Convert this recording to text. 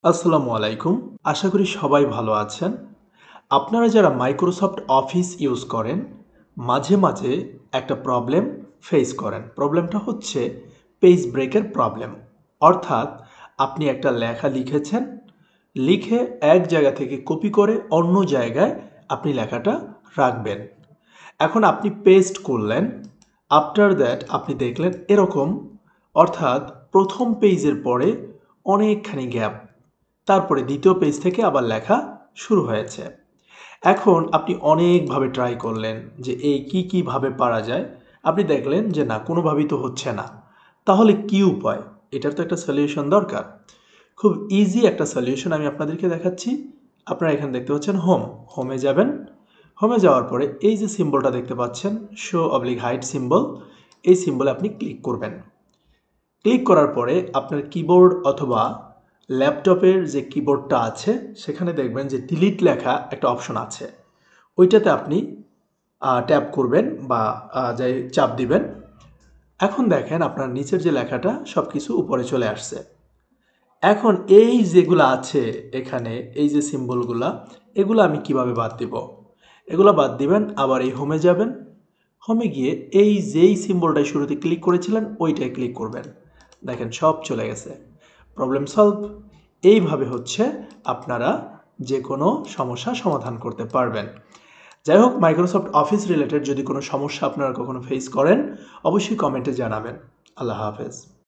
আসসালামু আলাইকুম। আশা করি সবাই ভালো আছেন। আপনারা যারা মাইক্রোসফট অফিস ইউজ করেন, মাঝে, মাঝে একটা প্রবলেম ফেস করেন। প্রবলেমটা হচ্ছে পেজ ব্রেকের প্রবলেম। অর্থাৎ আপনি একটা লেখা লিখেছেন, লিখে এক জায়গা থেকে কপি করে অন্য জায়গায় আপনি লেখাটা রাখবেন। এখন আপনি পেস্ট করলেন, আফটার দ্যাট আপনি দেখলেন এরকম, অর্থাৎ প্রথম পেজের পরে অনেকখানি গ্যাপ। তারপরে দ্বিতীয় পেজ থেকে আবার লেখা শুরু হয়েছে। এখন আপনি অনেকভাবে ট্রাই করলেন যে এই কীভাবে পারা যায়। আপনি দেখলেন যে না, কোনোভাবেই তো হচ্ছে না। তাহলে কি উপায়? এটার তো একটা সলিউশন দরকার। খুব ইজি একটা সলিউশন আমি আপনাদেরকে দেখাচ্ছি। আপনারা এখানে দেখতে পাচ্ছেন হোমে যাবেন। হোমে যাওয়ার পরে এই যে সিম্বলটা দেখতে পাচ্ছেন, শো অবলিক হাইড সিম্বল, এই সিম্বলে আপনি ক্লিক করবেন। ক্লিক করার পরে আপনার কিবোর্ড অথবা ল্যাপটপের যে কিবোর্ডটা আছে সেখানে দেখবেন যে ডিলিট লেখা একটা অপশন আছে। ওইটাতে আপনি ট্যাপ করবেন বা যাই চাপ দিবেন। এখন দেখেন আপনার নিচের যে লেখাটা সব কিছু উপরে চলে আসছে। এখন এই যেগুলো আছে এখানে, এই যে সিম্বলগুলা, এগুলো আমি কিভাবে বাদ দিব? এগুলো বাদ দিবেন, আবার এই হোমে যাবেন। হোমে গিয়ে এই যেই সিম্বলটায় শুরুতে ক্লিক করেছিলেন ওইটায় ক্লিক করবেন। দেখেন সব চলে গেছে। Problem solve. এইভাবে হচ্ছে আপনারা যে কোনো সমস্যা সমাধান করতে পারবেন। যাই হোক, মাইক্রোসফট অফিস রিলেটেড যদি কোনো সমস্যা আপনারা কখনো ফেস করেন, অবশ্যই কমেন্টে জানাবেন। আল্লাহ হাফেজ।